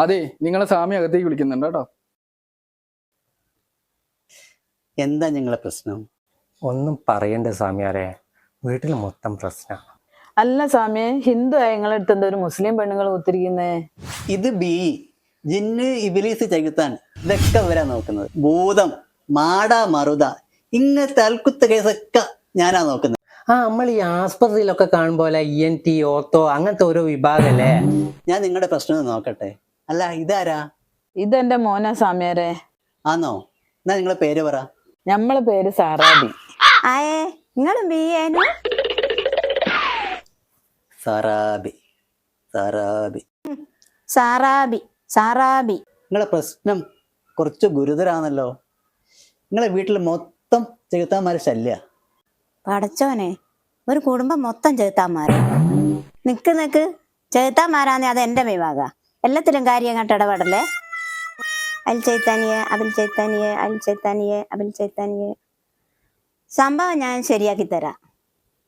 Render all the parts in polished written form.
അതെ, നിങ്ങളെ സ്വാമി അകത്തേക്ക് വിളിക്കുന്നുണ്ട് കേട്ടോ. എന്താ നിങ്ങളെ പ്രശ്നം? ഒന്നും പറയണ്ട സ്വാമിയാരെ, വീട്ടിൽ മൊത്തം പ്രശ്നം. അല്ല സ്വാമിയെ, ഹിന്ദു ആയ നിങ്ങളെ അടുത്ത് എന്താ ഒരു മുസ്ലിം പെണ്ണുങ്ങൾ ഒത്തിരിക്കുന്നേ? ഇത് ബി ജിന്ന് ഇബിലീസ് ചെകുത്താൻ ഇതൊക്കെ ഇവരാ നോക്കുന്നത്. ഭൂതം മാട മറുത ഇങ്ങനത്തെ അൽക്കുത്ത കേസൊക്കെ ഞാനാ നോക്കുന്നത്. നമ്മൾ ഈ ആസ്പത്രിയിലൊക്കെ കാണുമ്പോലെ ENT, ഓത്തോ അങ്ങനത്തെ ഓരോ വിഭാഗല്ലേ. ഞാൻ നിങ്ങളുടെ പ്രശ്നം നോക്കട്ടെ. അല്ല ഇതാരാ? ഇതെന്റെ മോനാ സ്വാമിയാരെ. ആന്നോ? എന്നാ നിങ്ങളെ പേര് പറ. ഞമ്മളെ പേര് സാറാബി. ആയേ നിങ്ങളും ബിയേനു? സാറാബി സാറാബി സാറാബി സാറാബി. നിങ്ങളെ പ്രശ്നം കുറച്ച് ഗുരുതരാണല്ലോ. നിങ്ങളെ വീട്ടിൽ മൊത്തം ചെകുത്താന്മാരെ ശല്യ. പടച്ചോനെ, ഒരു കുടുംബം മൊത്തം ചെറുത്താന്മാര്. നിക്ക് ചെറുത്താന്മാരാന്നേ അത് എന്റെ വിഭാഗ. എല്ലാത്തിലും കാര്യം അങ്ങോട്ട് ഇടപെടല്ലേ. അൽ ചൈത്താനിയെ അബിൽ ചൈത്താനിയെ അൽ ചൈത്താനിയെ അബിൽ ചൈത്താനിയെ. സംഭവം ഞാൻ ശരിയാക്കി തരാം.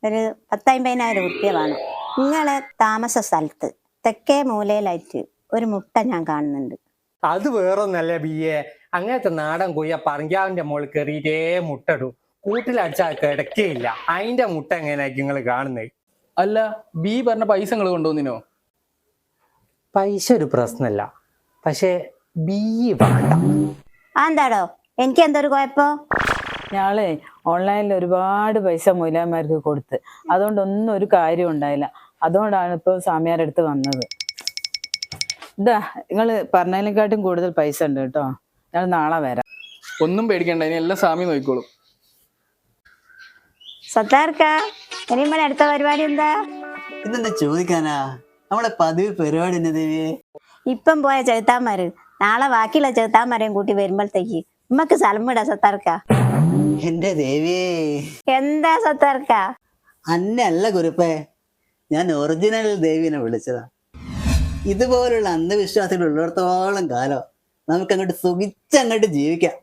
ഒരു 10,000-50,000 റുപ്യ വേണം. നിങ്ങളെ താമസ സ്ഥലത്ത് തെക്കേ മൂലയിലായിട്ട് ഒരു മുട്ട ഞാൻ കാണുന്നുണ്ട്. അത് വേറൊന്നല്ലേ BA, അങ്ങനത്തെ നാടൻ കൊയ്യ പറങ്കാവിന്റെ മുകളിൽ കയറിയിട്ടേ മുട്ടടൂ. കൂട്ടിലടിച്ചാൽ കിടക്കയില്ല. അതിന്റെ മുട്ട എങ്ങനെയായിരിക്കും നിങ്ങൾ കാണുന്നത്? അല്ല, ബി പറഞ്ഞ പൈസ നിങ്ങൾ കൊണ്ടുവന്നിനോ? പൈസ ഒരു പ്രശ്നമല്ല, പക്ഷെ BE വേണ്ട. എന്താടോ എനിക്ക് എന്തൊരു കുഴപ്പം? ഞാളെ ഓൺലൈനിൽ ഒരുപാട് പൈസ മൊയിലാന്മാർക്ക് കൊടുത്ത്, അതുകൊണ്ടൊന്നും ഒരു കാര്യം ഉണ്ടായില്ല. അതുകൊണ്ടാണ് ഇപ്പൊ സ്വാമിയാരുടെ അടുത്ത് വന്നത്. ഇതാ നിങ്ങൾ പറഞ്ഞതിനെക്കാട്ടും കൂടുതൽ പൈസ ഉണ്ട് കേട്ടോ. ഞങ്ങൾ നാളെ വരാം. ഒന്നും പേടിക്കണ്ട, ഇനി എല്ലാം സ്വാമി നോക്കിക്കോളും. സത്താർക്ക ഇനിമ്മടെ അടുത്ത പരിപാടി എന്താ? ഇതെന്താ ചോദിക്കാനാ? നമ്മളെ പതിവ് പരിപാടി തന്നെ ദേവിയെ. ഇപ്പം പോയ ചെറുത്താന്മാര് നാളെ ബാക്കിയുള്ള ചെറുത്താന്മാരെയും കൂട്ടി വരുമ്പോഴത്തേക്ക് ഉമ്മക്ക് സ്ഥലം വിടാ സത്താർക്ക. എന്റെ ദേവിയേ, എന്താ സത്താർക്ക? അന്നെ അല്ല കുരുപ്പേ, ഞാൻ ഒറിജിനൽ ദേവിനെ വിളിച്ചതാ. ഇതുപോലുള്ള അന്ധവിശ്വാസികൾ ഉള്ളിടത്തോളം കാലം നമുക്ക് അങ്ങോട്ട് സുഖിച്ചങ്ങോട്ട് ജീവിക്കാം.